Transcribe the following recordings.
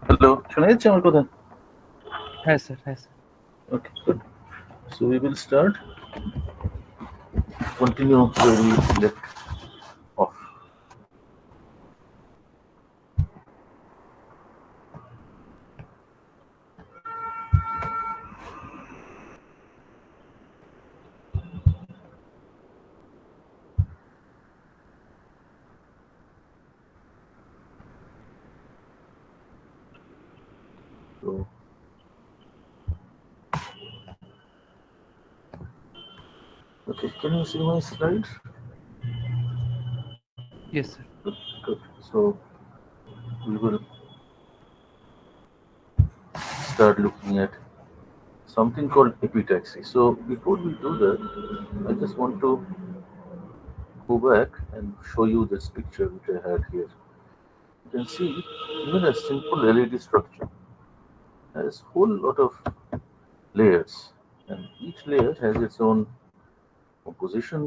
Hello, শোনা যাচ্ছে আমার কথা? হ্যাঁ স্যার, হ্যাঁ sir. Okay, good. So we will start. Continue where we left off. So, okay, can you see my slides? Yes sir. Good, good. So we will start looking at something called epitaxy. So before we do that, I just want to go back and show you this picture which I had here. You can see even a simple LED structure has whole lot of layers, and each layer has its own composition,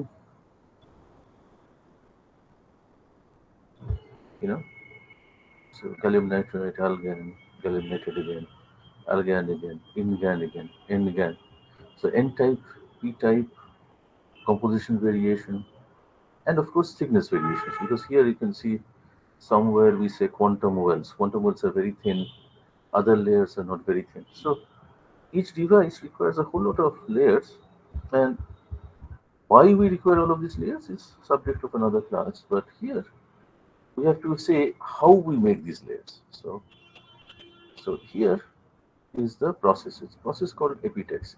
you know. So gallium nitride, argon, gallium nitride again, argon again, InGaN again, InGaN. So N-type, P-type, composition variation, and of course thickness variations. Because here you can see somewhere we say quantum wells. Quantum wells are very thin, other layers are not very thin. So each device requires a whole lot of layers, and why we require all of these layers is subject of another class. But here we have to say how we make these layers. So here is the process. It's a process called epitaxy.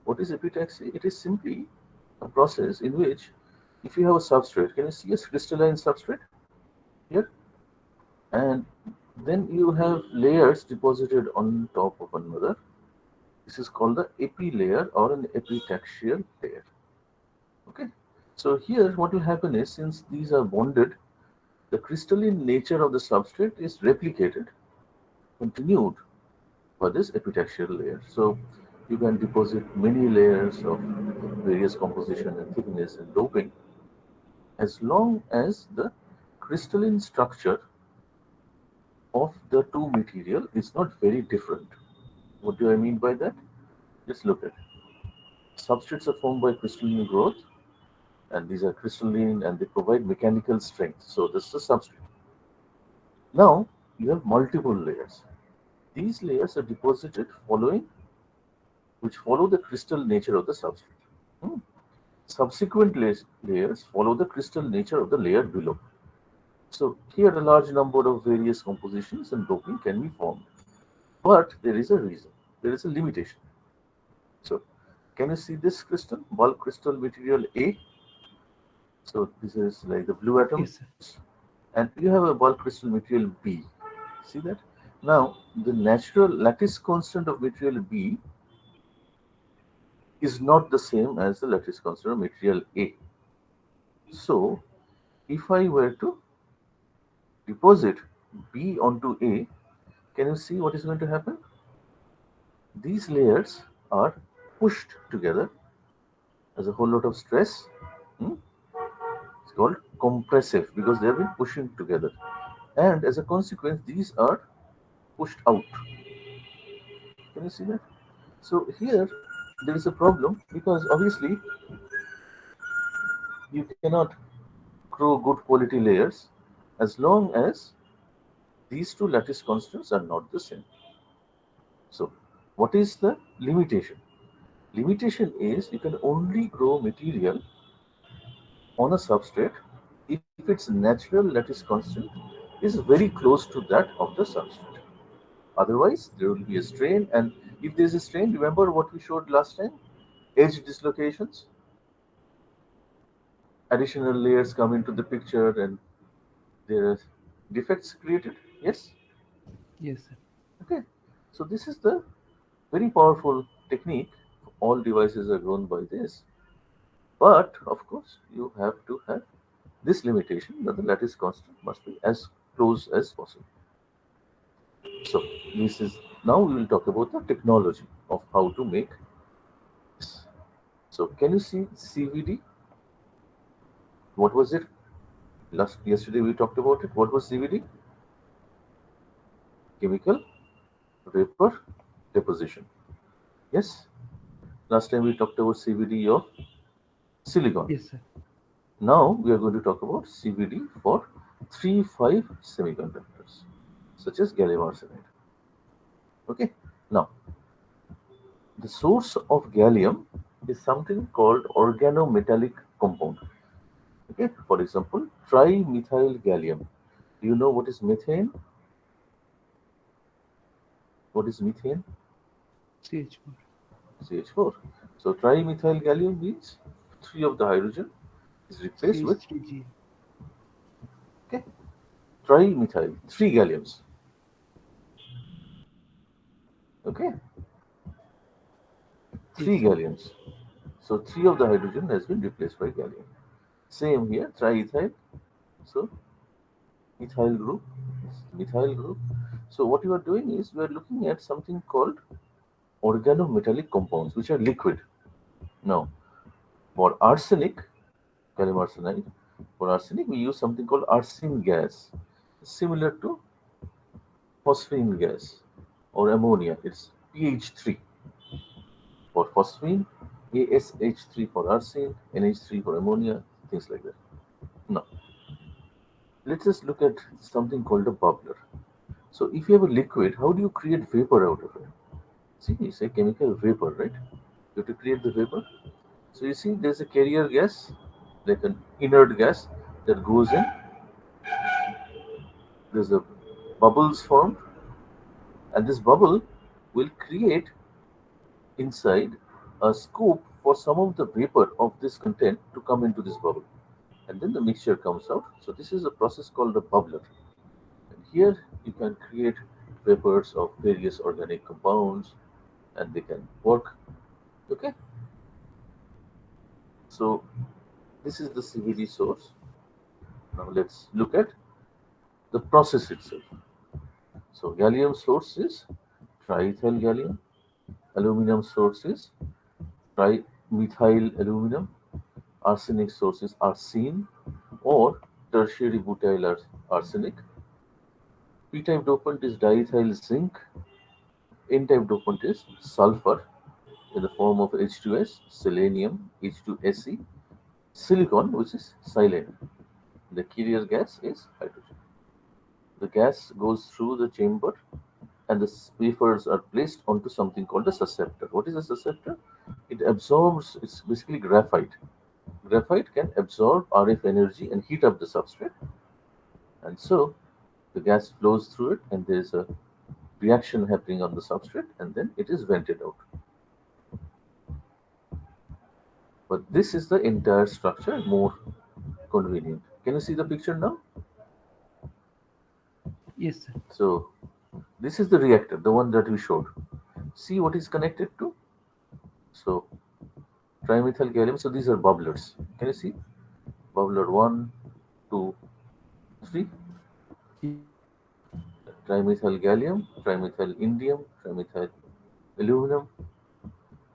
What is epitaxy? It is simply a process in which, if you have a substrate, can you see a crystalline substrate here? And then you have layers deposited on top of another. This is called the epi layer or an epitaxial layer. Okay. So here, what will happen is, since these are bonded, the crystalline nature of the substrate is replicated, continued for this epitaxial layer. So you can deposit many layers of various composition and thickness and doping as long as the crystalline structure of the two material is not very different. What do I mean by that? Just look at it. Substrates are formed by crystalline growth, and these are crystalline and they provide mechanical strength. So this is a substrate. Now you have multiple layers. These layers are deposited following which follow the crystal nature of the substrate. Hmm. Subsequent layers follow the crystal nature of the layer below. So here a large number of various compositions and doping can be formed. But there is a reason. There is a limitation. So can you see this crystal, bulk crystal material A? So this is like the blue atoms, Yes sir. and you have a bulk crystal material B. See that? Now the natural lattice constant of material B is not the same as the lattice constant of material A. So if I were to deposit B onto A, can you see what is going to happen? These layers are pushed together as a whole lot of stress. Hmm? It's called compressive because they have been pushing together. And as a consequence, these are pushed out. Can you see that? So here there is a problem because obviously you cannot grow good quality layers as long as these two lattice constants are not the same. So what is the limitation? Limitation is you can only grow material on a substrate if its natural lattice constant is very close to that of the substrate. Otherwise, there will be a strain, and if there is a strain, remember what we showed last time? Edge dislocations, additional layers come into the picture, and there are defects created. Yes? Yes sir. Okay. So, this is the very powerful technique. All devices are grown by this. But, of course, you have to have this limitation that the lattice constant must be as close as possible. So this is now we will talk about the technology of how to make this. So can you see CVD? What was it? Yesterday we talked about it. What was CVD? Chemical vapor deposition. Yes. Last time we talked about CVD of silicon. Yes, sir. Now we are going to talk about CVD for 3,5 semiconductors, such as gallium arsenide. Okay. Now the source of gallium is something called organometallic compound. Okay. For example, trimethyl gallium. Do you know what is methane? What is methane? CH4. CH4. So trimethyl gallium means three of the hydrogen is replaced with, CH3G. okay, trimethyl, three galliums. Okay, Yes, three sir. galliums. So three of the hydrogen has been replaced by gallium. Same here, triethyl. So ethyl group, methyl group. So what you are doing is we are looking at something called organometallic compounds, which are liquid. Now, for arsenic, gallium arsenide, for arsenic we use something called arsine gas, similar to phosphine gas or ammonia. It's pH3 for phosphine, ASH3 for arsine, NH3 for ammonia, things like that. Now, let's just look at something called a bubbler. So, if you have a liquid, how do you create vapor out of it? See, it's a chemical vapor, right? You have to create the vapor. So, you see, there's a carrier gas, like an inert gas that goes in. There's a bubbles formed, and this bubble will create inside a scoop for some of the vapor of this content to come into this bubble, and then the mixture comes out. So this is a process called a bubbler, and here you can create vapors of various organic compounds, and they can work. Okay, so this is the CVD source. Now let's look at the process itself. So gallium source is triethyl gallium, aluminum source is trimethyl aluminum, arsenic source is arsine or tertiary butyl arsenic. P-type dopant is diethyl zinc. N-type dopant is sulfur in the form of H2S, selenium, H2Se, silicon, which is silane. The carrier gas is hydrogen. The gas goes through the chamber and the wafers are placed onto something called a susceptor. What is a susceptor? It absorbs, it's basically graphite. Graphite can absorb RF energy and heat up the substrate, and so the gas flows through it, and there is a reaction happening on the substrate, and then it is vented out. But this is the entire structure, more convenient. Can you see the picture now? Yes, sir. So this is the reactor, the one that we showed. See what is connected to? So trimethyl gallium. So these are bubblers. Can you see? Bubbler one, two, three. Trimethyl gallium, trimethyl indium, trimethyl aluminum.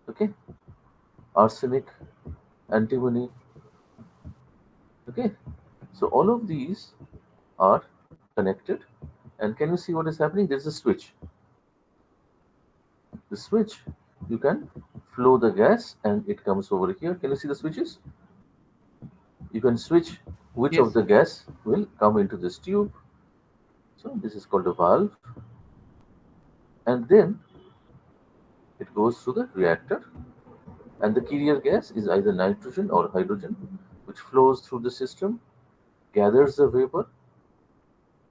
Okay, arsenic, antimony. Okay, so all of these are connected, and can you see what is happening? There's a switch. The switch, you can flow the gas and it comes over here. Can you see the switches? You can switch which Yes, of the sir. gas will come into this tube. So this is called a valve, and then it goes through the reactor, and the carrier gas is either nitrogen or hydrogen, which flows through the system, gathers the vapor,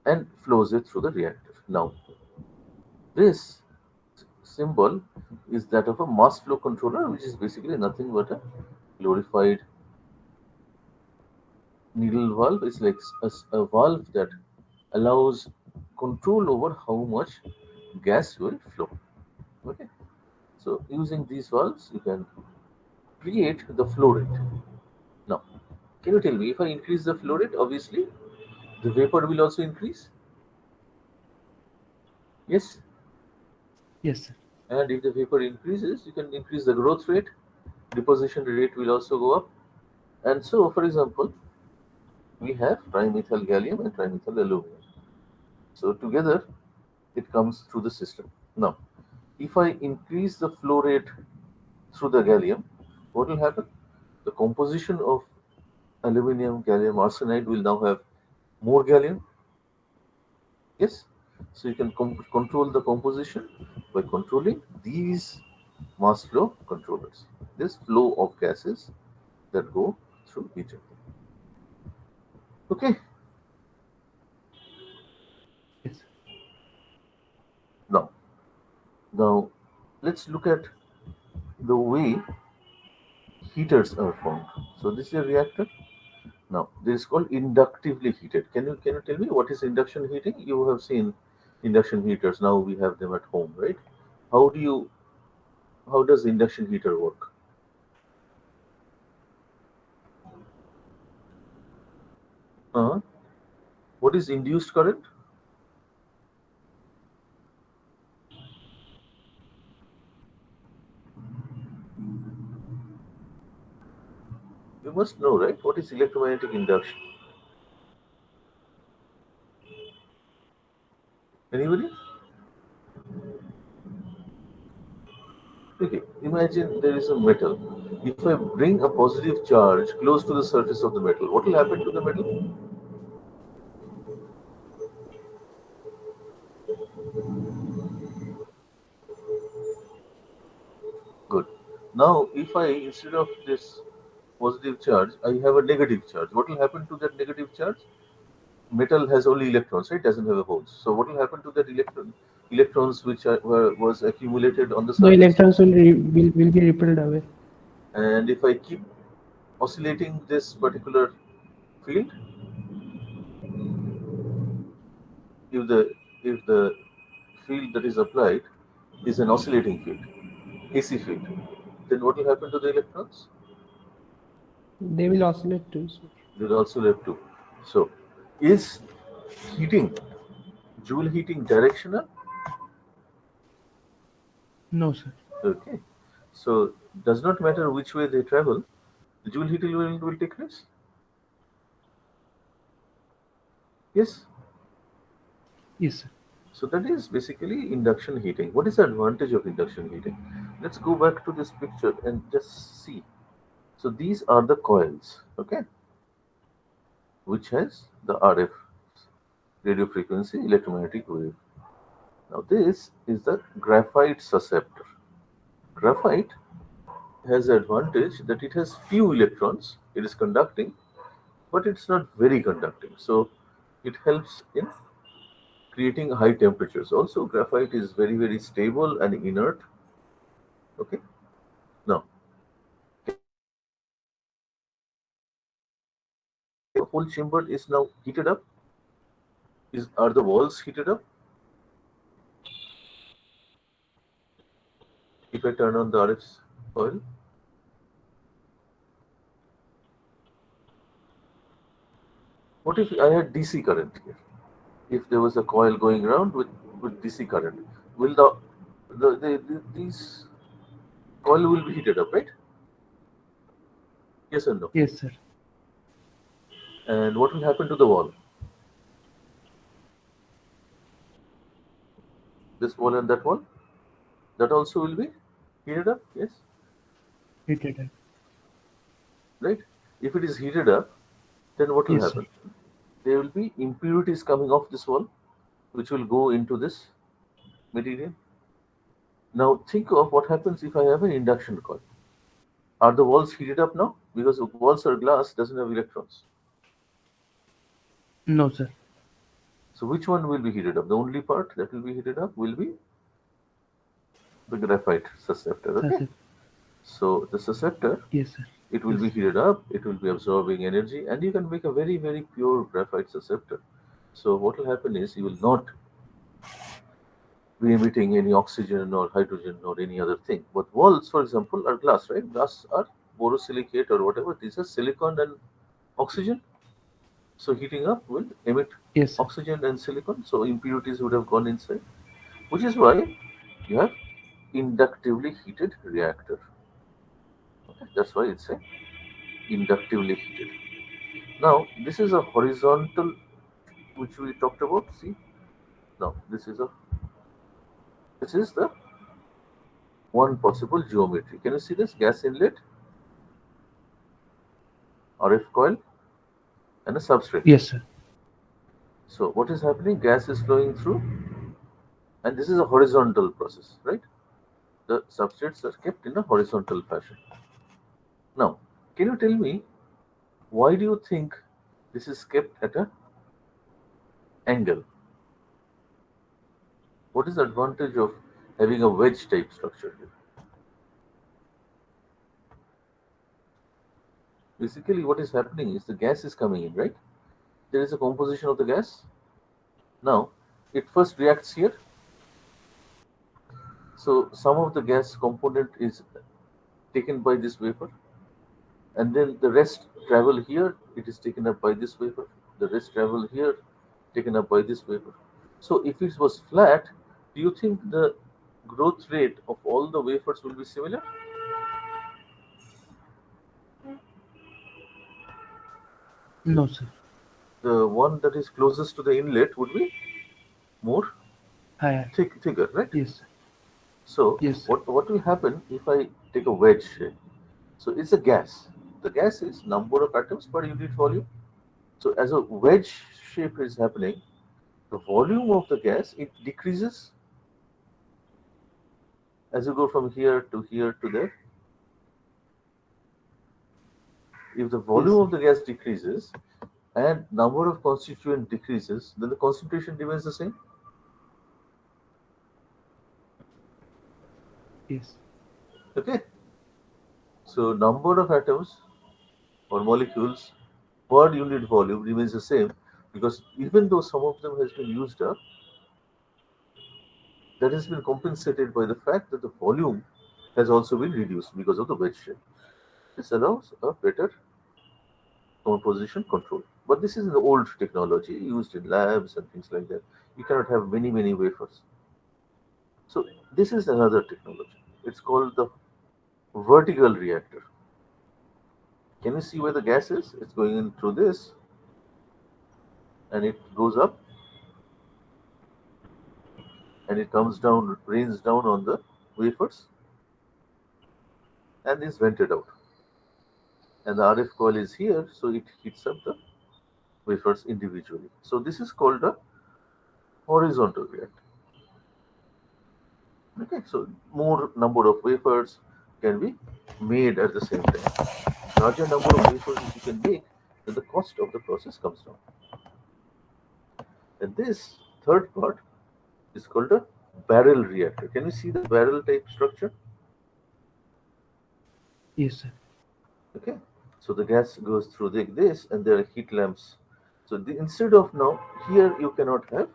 and flows it through the reactor. Now, this symbol is that of a mass flow controller, which is basically nothing but a glorified needle valve. It's like a valve that allows control over how much gas will flow. Okay, so using these valves, you can create the flow rate. Now, can you tell me if I increase the flow rate, obviously the vapor will also increase? Yes, Yes, sir. and if the vapor increases, you can increase the growth rate, deposition rate will also go up. And so, for example, we have trimethyl gallium and trimethyl aluminum. So together it comes through the system. Now, if I increase the flow rate through the gallium, what will happen? The composition of aluminum gallium arsenide will now have more gallium. Yes, so you can control the composition by controlling these mass flow controllers. This flow of gases that go through each other. Okay, Yes. now now let's look at the way heaters are formed. So this is a reactor. Now this is called inductively heated. Can you tell me what is induction heating? You have seen induction heaters. Now we have them at home, right? How do you how does induction heater work? Uh, what is induced current? You must know, right? What is electromagnetic induction? Anybody? Okay, imagine there is a metal. If I bring a positive charge close to the surface of the metal, what will happen to the metal? Good. Now, if I, instead of this positive charge, I have a negative charge, what will happen to that negative charge? Metal has only electrons, right? It doesn't have a holes. So, what will happen to that electrons which was accumulated on the The surface? electrons will be repelled away. And if I keep oscillating this particular field, if the field that is applied is an oscillating field, AC field, then what will happen to the electrons? They will oscillate too. So. They'll also have to. So, is heating, Joule heating directional? No, sir. Okay. So, does not matter which way they travel, the Joule heating will take place? Yes. Yes, sir. So, that is basically induction heating. What is the advantage of induction heating? Let's go back to this picture and just see. So, these are the coils, okay, which has the RF, radio frequency electromagnetic wave. Now, this is the graphite susceptor. Graphite has the advantage that it has few electrons, it is conducting, but it's not very conducting. So, it helps in creating high temperatures. Also, graphite is very stable and inert. Okay, now the whole chamber is now heated up. Are the walls heated up? If I turn on the RF coil, what if I had DC current here? If there was a coil going around with DC current, will these coil will be heated up, right? Yes or no? Yes, sir. And what will happen to the wall? This wall and that wall? That also will be heated up, yes, Heated up. right? If it is heated up, then what will Yes, sir. happen? There will be impurities coming off this wall, which will go into this material. Now think of what happens if I have an induction coil. Are the walls heated up now? Because the walls are glass, doesn't have electrons. No, sir. So which one will be heated up? The only part that will be heated up will be the graphite susceptor. Sir, Okay. sir. So the susceptor, Yes, sir. it will be Yes. heated up, it will be absorbing energy, and you can make a very pure graphite susceptor. So what will happen is you will not be emitting any oxygen or hydrogen or any other thing. But walls, for example, are glass, right? Glass are borosilicate or whatever. These are silicon and oxygen. So heating up will emit Yes, sir. oxygen and silicon. So impurities would have gone inside, which is why you have inductively heated reactor. Okay? That's why it's a inductively heated. Now this is a horizontal which we talked about. See, now this is the one possible geometry. Can you see this gas inlet, RF coil, and a substrate? Yes, sir. So what is happening? Gas is flowing through, and this is a horizontal process, right? The substrates are kept in a horizontal fashion. Now, can you tell me why do you think this is kept at an angle? What is the advantage of having a wedge type structure here? Basically, what is happening is the gas is coming in, right? There is a composition of the gas. Now, it first reacts here. So, some of the gas component is taken by this wafer, and then the rest travel here. It is taken up by this wafer. The rest travel here, taken up by this wafer. So, if it was flat, do you think the growth rate of all the wafers will be similar? No, sir. The one that is closest to the inlet would be more Higher. thicker, right? Yes, sir. So Yes, sir. what will happen if I take a wedge shape? So it's a gas. The gas is number of atoms per unit volume. So as a wedge shape is happening, the volume of the gas it decreases as you go from here to there. If the Yes, volume sir. of the gas decreases and number of constituent decreases, then the concentration remains the same. Yes. Okay. So number of atoms or molecules per unit volume remains the same because even though some of them has been used up, that has been compensated by the fact that the volume has also been reduced because of the wedge shape. This allows a better composition control. But this is the old technology used in labs and things like that. You cannot have many wafers. So this is another technology. It's called the vertical reactor. Can you see where the gas is? It's going in through this and it goes up and it comes down, rains down on the wafers and is vented out. And the RF coil is here, so it heats up the wafers individually. So this is called a horizontal reactor. Okay, so more number of wafers can be made at the same time. Larger number of wafers which you can make, then the cost of the process comes down. And this third part is called a barrel reactor. Can you see the barrel type structure? Yes, sir. Okay, so the gas goes through this, and there are heat lamps. So instead of now here you cannot have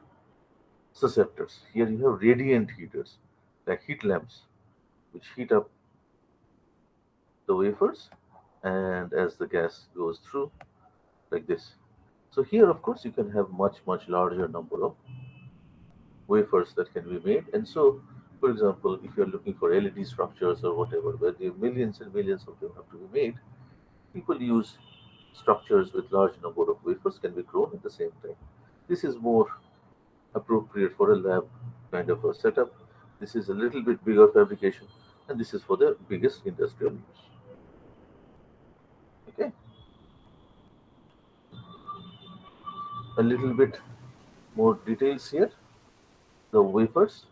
susceptors. Here you have radiant heaters, like heat lamps, which heat up the wafers, and as the gas goes through, like this. So here, of course, you can have much larger number of wafers that can be made. And so, for example, if you're looking for LED structures or whatever, where the millions and millions of them have to be made, people use structures with large number of wafers can be grown at the same time. This is more appropriate for a lab kind of a setup. This is a little bit bigger fabrication, and this is for the biggest industrial use. Okay, a little bit more details here. The wafers.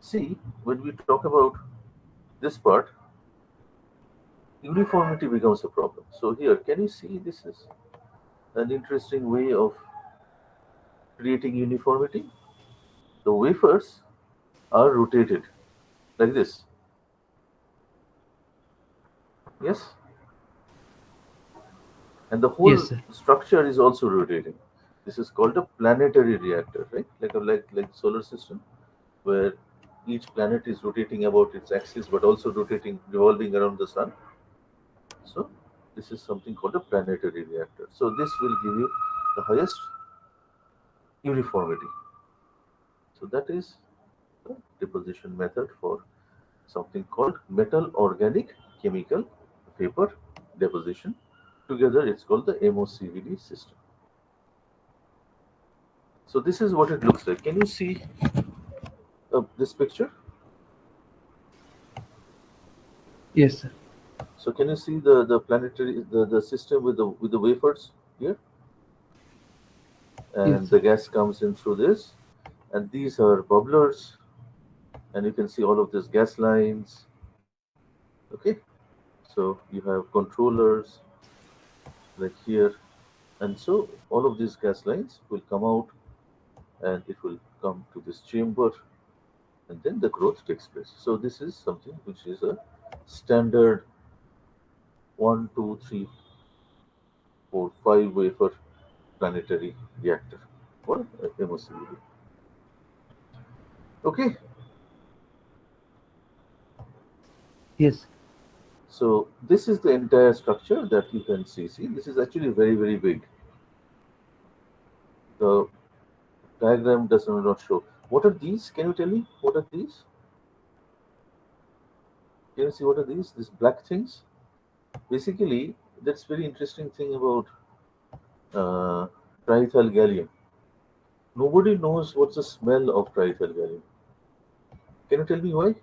See, when we talk about this part, uniformity becomes a problem. So here, can you see this is an interesting way of creating uniformity? The wafers are rotated like this. Yes, and the Yes, whole sir. structure is also rotating. This is called a planetary reactor, right? Like solar system, where each planet is rotating about its axis, but also rotating, revolving around the sun. So this is something called a planetary reactor. So this will give you the highest uniformity. So that is the deposition method for something called metal organic chemical vapor deposition together it's called the MOCVD system. So this is what it looks like. Can you see this picture? Yes, sir. So can you see the planetary the system with the wafers here, Yes, and sir. the gas comes in through this, and these are bubblers, and you can see all of these gas lines. Okay, so you have controllers like here, and so all of these gas lines will come out, and it will come to this chamber, and then the growth takes place. So this is something which is a standard one, two, three, four, five wafer planetary reactor for MOCVD. Okay, Yes. so this is the entire structure that you can see. See, this is actually very, very big. The diagram does not show. What are these? Can you tell me? What are these? Can you see what are these? These black things? Basically, that's very interesting thing about uh, triethyl gallium. Nobody knows what's the smell of triethyl gallium. Can you tell me why?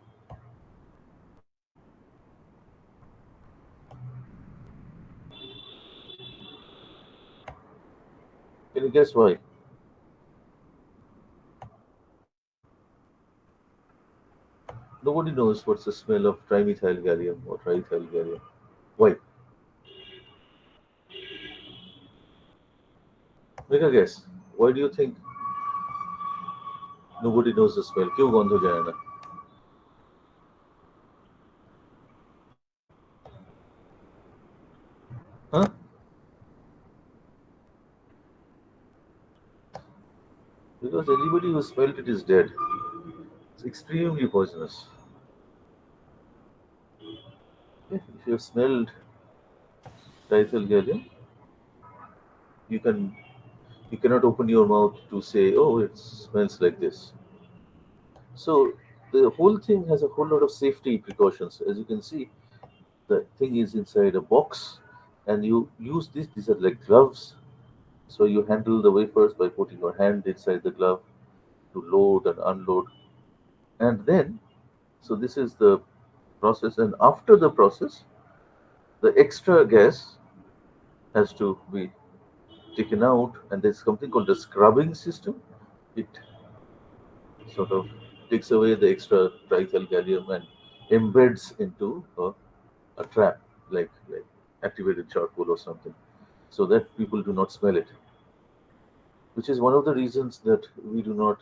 Can you guess why? Nobody knows what's the smell of trimethyl gallium or triethyl gallium. Why? Make a guess. Why do you think nobody knows the smell? क्यों गंध हो जाए ना? Huh? Because anybody who smelled it is dead. It's extremely poisonous. Okay? If you have smelled triethyl gallium, you can you cannot open your mouth to say, "Oh, it smells like this." So the whole thing has a whole lot of safety precautions. As you can see, the thing is inside a box, and you use this. These are like gloves. So you handle the wafers by putting your hand inside the glove to load and unload, and then so this is the process. And after the process, the extra gas has to be taken out, and there's something called the scrubbing system. It sort of takes away the extra triethyl gallium and embeds into a trap, like activated charcoal or something, so that people do not smell it. Which is one of the reasons that we do not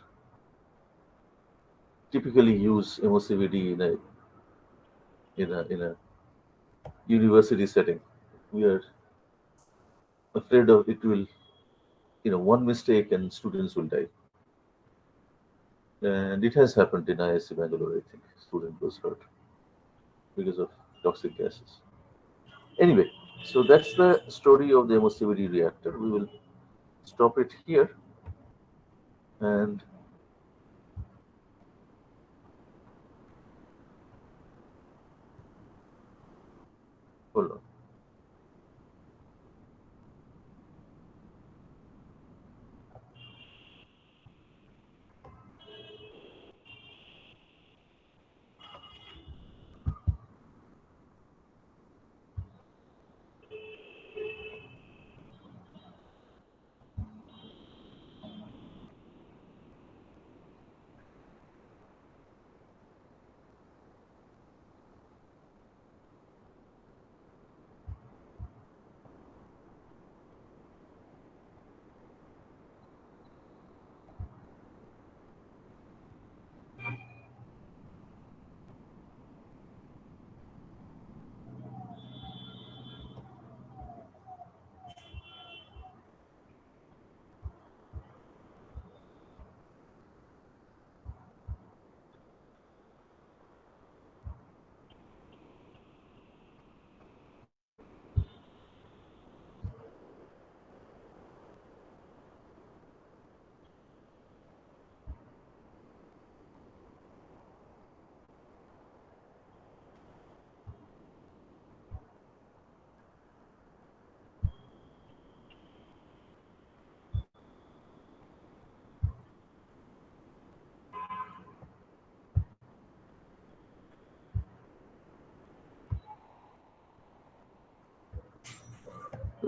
typically use MOCVD in a university setting. We are afraid of it will, one mistake and students will die. And it has happened in ISC Bangalore, I think. Student was hurt because of toxic gases. Anyway, so that's the story of the MOCVD reactor. We will stop it here and hold on.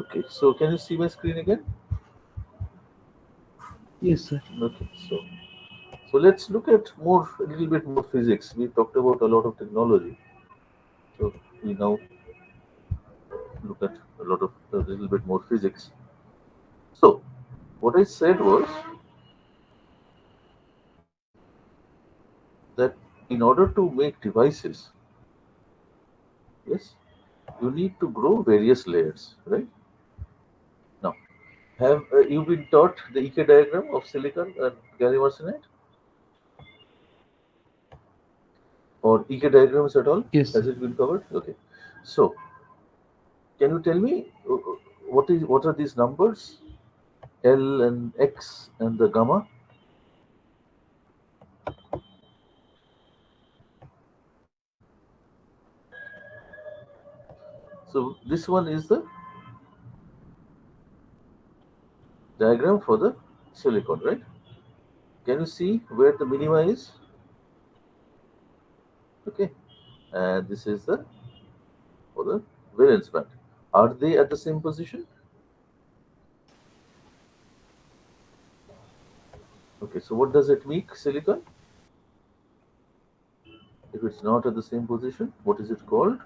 Okay, so can you see my screen again? Yes, sir. Okay, so let's look at a little bit more physics. We talked about a lot of technology, so we now look at a little bit more physics. So what I said was that in order to make devices, yes, you need to grow various layers, right? Now, have you been taught the EK diagram of silicon and gallium arsenide, or EK diagrams at all? Yes, Has sir. it been covered? Okay. So, can you tell me what are these numbers? L and X and the gamma? So this one is the diagram for the silicon, right? Can you see where the minima is? Okay, and this is the for the valence band. Are they at the same position? Okay, so what does it make silicon? If it's not at the same position, what is it called?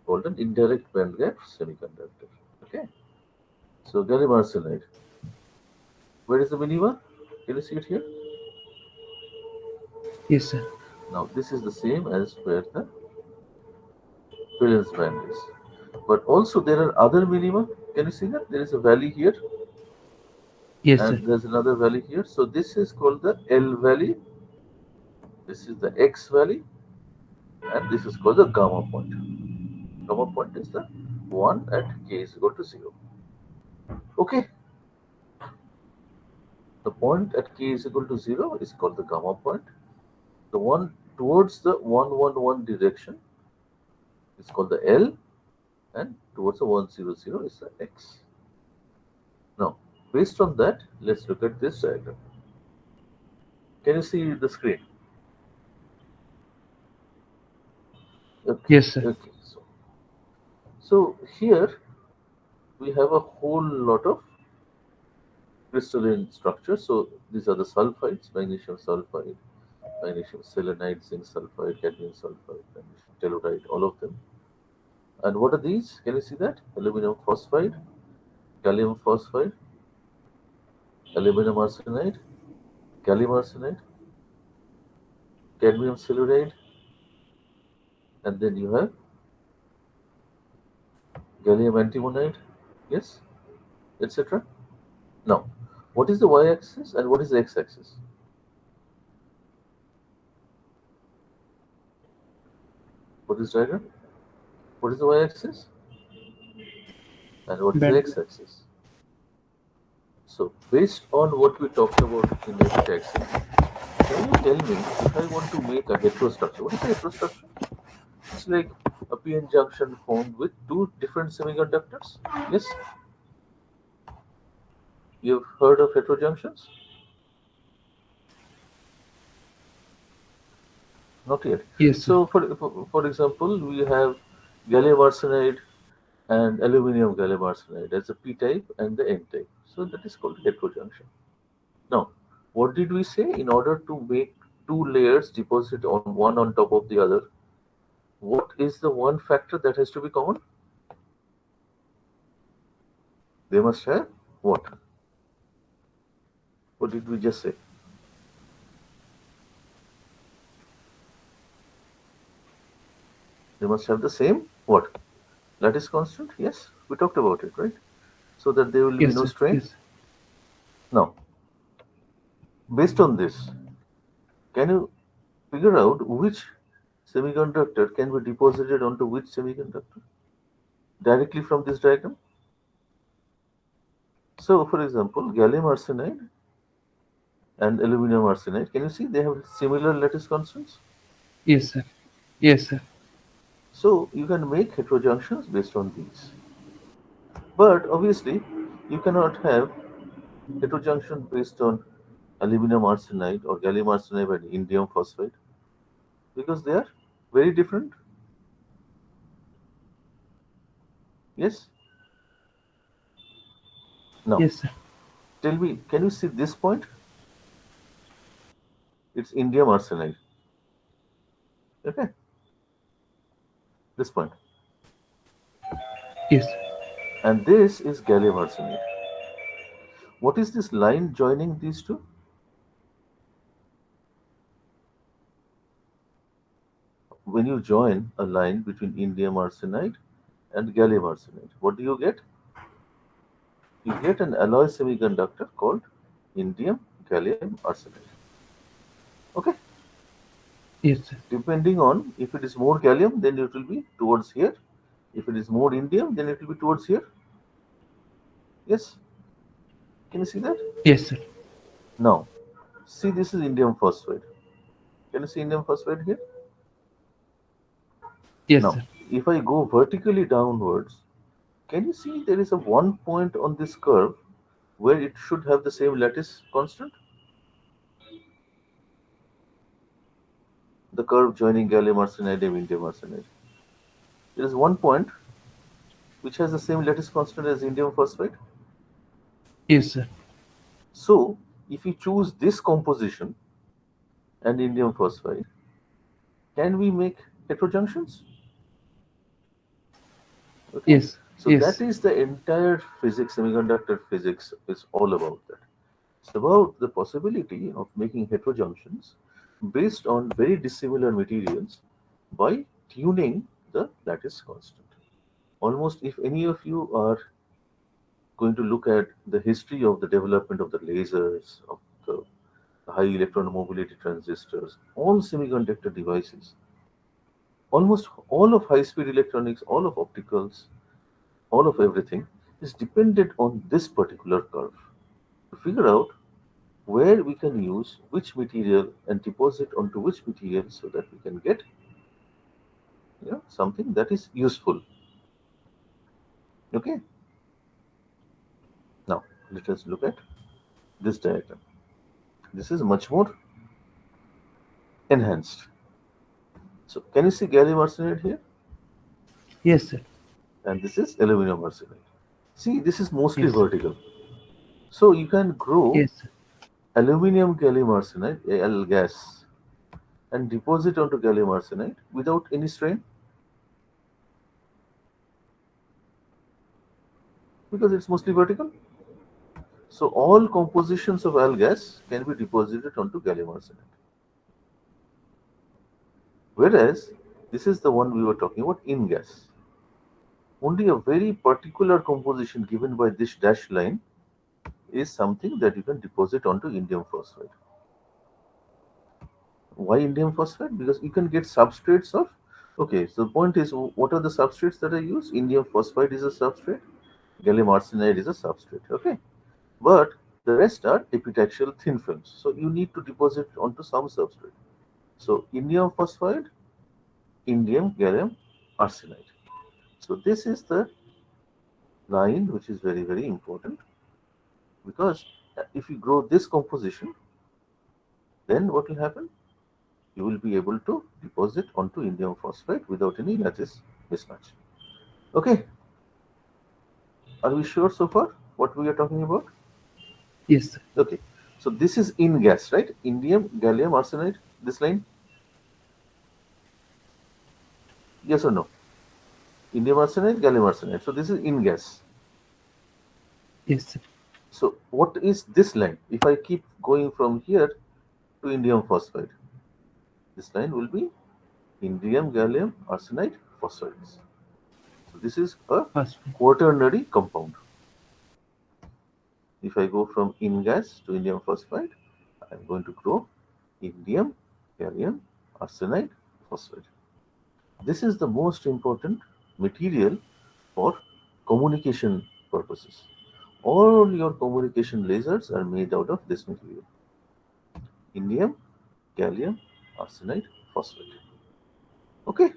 Called an indirect band gap semiconductor. Okay, so gallium arsenide. Where is the minima? Can you see it here? Yes, sir. Now this is the same as where the valence band is. But also there are other minima. Can you see that? There is a valley here Yes, sir. and there's another valley here. So this is called the L valley. This is the X valley, and this is called the gamma point. Gamma point is the one at k is equal to 0. Okay, the point at k is equal to 0 is called the gamma point. The one towards the 111 direction is called the L, and towards the 100 is the X. Now, based on that, let's look at this diagram. Can you see the screen? Okay, Yes, sir. okay. So here we have a whole lot of crystalline structures. So these are the sulfides: magnesium sulfide, magnesium selenide, zinc sulfide, cadmium sulfide, magnesium telluride, all of them. And what are these? Can you see that? Aluminum phosphide, gallium phosphide, aluminum arsenide, gallium arsenide, cadmium telluride, and then you have gallium antimonide, yes, etc. Now, what is the y-axis and what is the x-axis? What is diagram? What is the y-axis and what is the Band. x-axis? So, based on what we talked about in the x-axis, can you tell me if I want to make a heterostructure? What is a heterostructure? It's like a p-n junction formed with two different semiconductors. Yes, you've heard of heterojunctions? Not yet. Yes, sir. So, for example, we have gallium arsenide and aluminum gallium arsenide as the p-type and the n-type. So that is called heterojunction. Now, what did we say? In order to make two layers deposit on one on top of the other, what is the one factor that has to be common? They must have what? What did we just say? They must have the same what? Lattice constant? Yes, we talked about it, right? So that there will be Yes, no sir. strain. Yes. Now, based on this, can you figure out which semiconductor can be deposited onto which semiconductor directly from this diagram? So, for example, gallium arsenide and aluminum arsenide, can you see they have similar lattice constants? Yes, sir. Yes, sir. So, you can make heterojunctions based on these. But obviously, you cannot have heterojunction based on aluminum arsenide or gallium arsenide and indium phosphide because they are very different. Yes. Now, Yes, sir. tell me, can you see this point? It's indium arsenide. Okay, this point, Yes, sir. and this is gallium arsenide. What is this line joining these two? When you join a line between indium arsenide and gallium arsenide, what do you get? You get an alloy semiconductor called indium gallium arsenide. Okay, Yes, sir. depending on if it is more gallium, then it will be towards here. If it is more indium, then it will be towards here. Yes, can you see that? Yes, sir. Now, see, this is indium phosphide. Can you see indium phosphide here? Yes, Now, sir. if I go vertically downwards, can you see there is a one point on this curve where it should have the same lattice constant? The curve joining gallium arsenide and indium arsenide. There is one point which has the same lattice constant as indium phosphide. Yes, sir. So, if we choose this composition and indium phosphide, can we make heterojunctions? Okay, Yes. so that Yes. is the entire physics, semiconductor physics is all about that. It's about the possibility of making heterojunctions based on very dissimilar materials by tuning the lattice constant. Almost if any of you are going to look at the history of the development of the lasers, of the high electron mobility transistors, all semiconductor devices, almost all of high speed electronics, all of opticals, all of everything is dependent on this particular curve to figure out where we can use which material and deposit onto which material so that we can get something that is useful. Okay, now let us look at this diagram. This is much more enhanced. So can you see gallium arsenide here? Yes, sir. And this is aluminum arsenide. See, this is mostly Yes, sir. vertical. So you can grow Yes, sir. aluminum gallium arsenide, Al gas, and deposit onto gallium arsenide without any strain because it's mostly vertical. So all compositions of Al gas can be deposited onto gallium arsenide. Whereas this is the one we were talking about in gas. Only a very particular composition given by this dashed line is something that you can deposit onto indium phosphide. Why indium phosphide? Because you can get substrates of. Okay, so the point is, what are the substrates that I use? Indium phosphide is a substrate, gallium arsenide is a substrate. Okay, but the rest are epitaxial thin films. So you need to deposit onto some substrate. So indium phosphide, indium gallium arsenide. So this is the line which is very very important because if you grow this composition, then what will happen? You will be able to deposit onto indium phosphide without any lattice mismatch. Okay, are we sure so far what we are talking about? Yes, sir. Okay, so this is in gas, right? Indium gallium arsenide, this line, yes or no? Indium arsenide, gallium arsenide. So this is in gas. Yes, sir. So what is this line? If I keep going from here to indium phosphide, this line will be indium gallium arsenide phosphides. So this is a Phosphate. quaternary compound. If I go from in gas to indium phosphide, I am going to grow indium gallium arsenide phosphide. This is the most important material for communication purposes. All your communication lasers are made out of this material, indium gallium arsenide phosphate. Okay,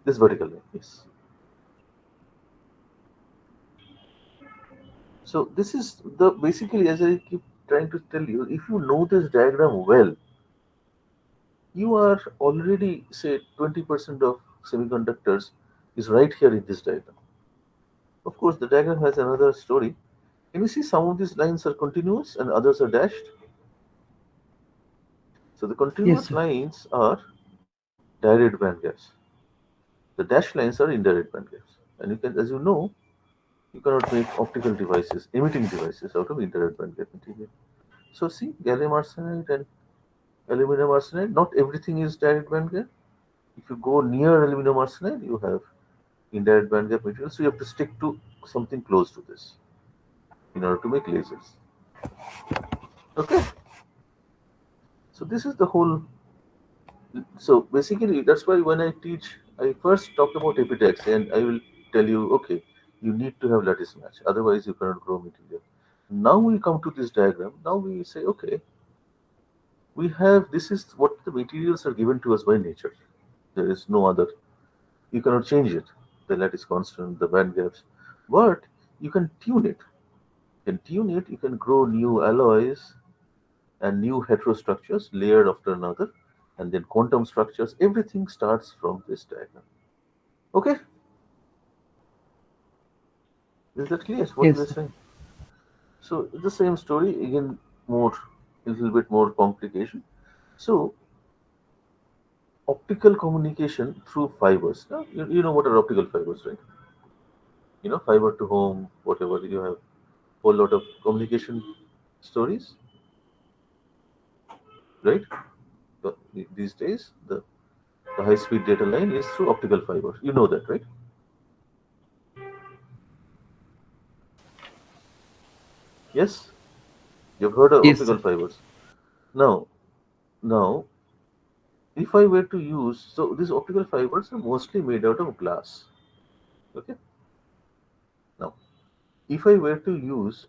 this vertical line, yes. So this is the basically, as I keep trying to tell you, if you know this diagram well, you are already say 20% of semiconductors is right here in this diagram. Of course, the diagram has another story. Can you see some of these lines are continuous and others are dashed? So the Yes, continuous sir. lines are direct band gaps. The dashed lines are indirect band gaps. And you can, as you know, you cannot make optical devices, emitting devices out of indirect band gap material. So see, gallium arsenide and aluminum arsenide, not everything is direct band gap. If you go near aluminum arsenide, you have indirect band gap material. So you have to stick to something close to this in order to make lasers. Okay, so this is the whole. So basically, that's why when I teach, I first talk about epitaxy, and I will tell you, okay, you need to have lattice match, otherwise you cannot grow material. Now we come to this diagram. Now we say, okay, we have this is what the materials are given to us by nature. There is no other. You cannot change it. The lattice constant, the band gaps, but you can tune it. You can tune it. You can grow new alloys and new heterostructures layered after another, and then quantum structures. Everything starts from this diagram. Okay, is that clear? What we Yes, are sir. saying? So the same story again, more a little bit more complication. So optical communication through fibers. Now, you know what are optical fibers, right? You know, fiber to home, whatever you have, whole lot of communication stories, right? But these days, the high-speed data line is through optical fiber. You know that, right? Yes, you've heard of Yes, optical sir. fibers. Now, now, if I were to use, so these optical fibers are mostly made out of glass. Okay. Now, if I were to use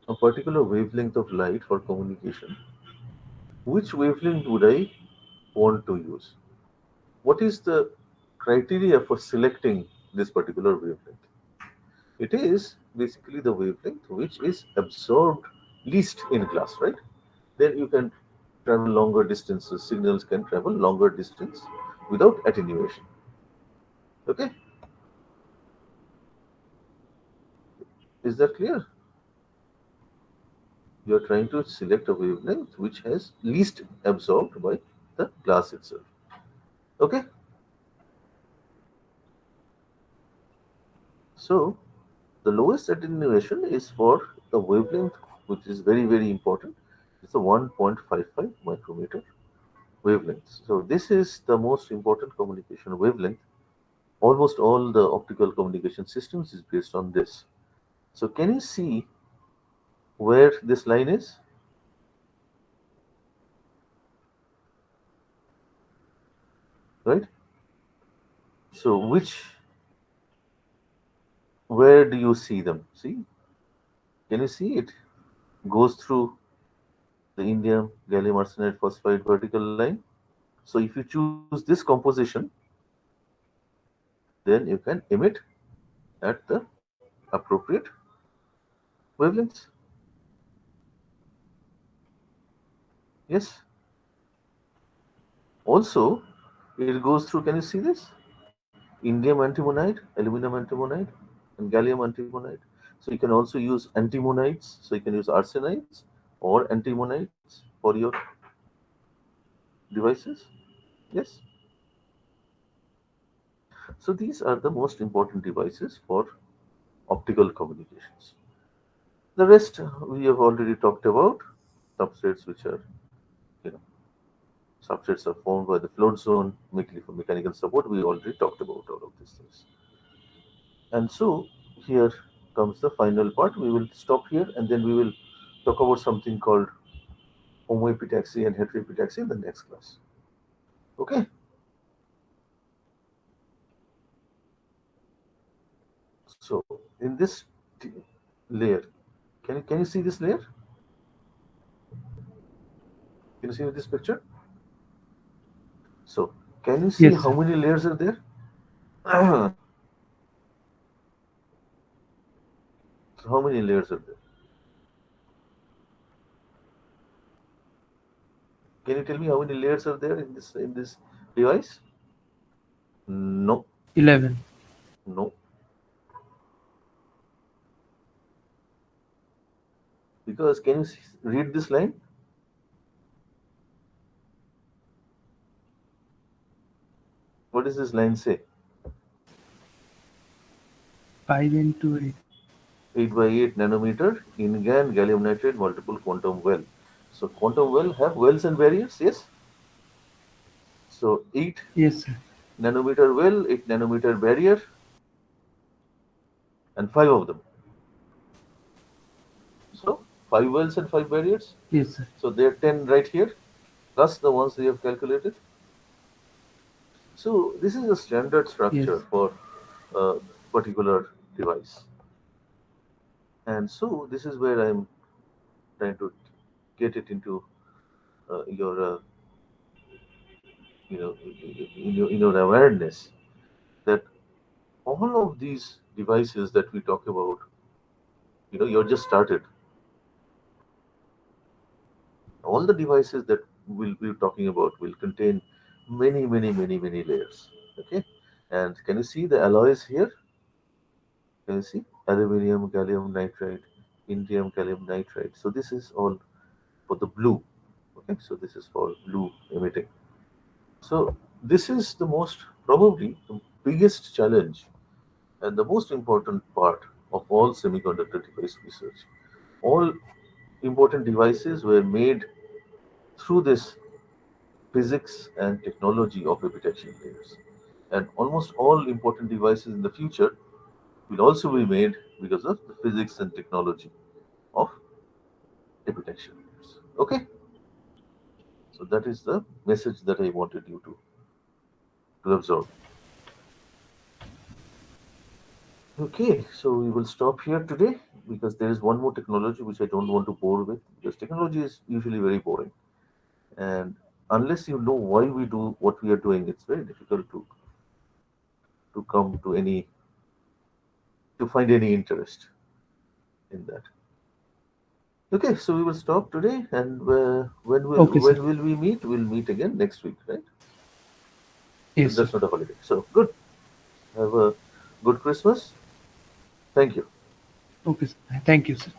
a particular wavelength of light for communication, which wavelength would I want to use? What is the criteria for selecting this particular wavelength? It is basically the wavelength which is absorbed least in glass, right? Then you can travel longer distances. Signals can travel longer distance without attenuation. Okay, is that clear? You are trying to select a wavelength which has least absorbed by the glass itself. Okay, so the lowest attenuation is for the wavelength which is very very important. It's a 1.55 micrometer wavelength. So this is the most important communication wavelength. Almost all the optical communication systems is based on this. So can you see where this line is? Right? So which where do you see them? See? Can you see it? Goes through the indium gallium arsenide phosphide vertical line. So if you choose this composition, then you can emit at the appropriate wavelengths. Yes. Also, it goes through. Can you see this? Indium antimonide, aluminum antimonide, and gallium antimonide. So you can also use antimonides. So you can use arsenides or antimonides for your devices. Yes. So these are the most important devices for optical communications. The rest we have already talked about. Substrates which are, you know, substrates are formed by the float zone, mainly for mechanical support. We already talked about all of these things. And so here comes the final part. We will stop here and then we will talk about something called homoepitaxy and heteroepitaxy in the next class. Okay. So in this layer, can you see this layer? Can you see this picture? So can you see Yes, how sir. many layers are there? So how many layers are there? Can you tell me how many layers are there in this device? No. 11. No. Because can you read this line? What does this line say? 5 into 8. 8 by 8 nanometer InGaN gallium nitride multiple quantum well. So quantum well have wells and barriers, yes? So 8 Yes, sir. nanometer well, 8 nanometer barrier, and 5 of them. So 5 wells and 5 barriers. Yes, sir. So there are 10 right here, plus the ones we have calculated. So this is a standard structure Yes. for a particular device. And so this is where I'm trying to get it into your in your awareness that all of these devices that we talk about, you're just started. All the devices that we'll be talking about will contain many, many, many, many layers. Okay, and can you see the alloys here? Can you see aluminum, gallium nitride, indium gallium nitride? So this is all for the blue. Okay, so this is for blue emitting. So this is the most probably the biggest challenge and the most important part of all semiconductor device research. All important devices were made through this physics and technology of epitaxial layers. And almost all important devices in the future will also be made because of the physics and technology of epitaxial layers. Okay? So that is the message that I wanted you to absorb. Okay, so we will stop here today because there is one more technology which I don't want to bore with because technology is usually very boring. And unless you know why we do what we are doing, it's very difficult to come to any to find any interest in that. Okay, so we will stop today, and Okay, sir. when will we meet? We'll meet again next week, right? Yes, sir. That's not a holiday. So good. Have a good Christmas. Thank you. Okay, sir. Thank you, sir.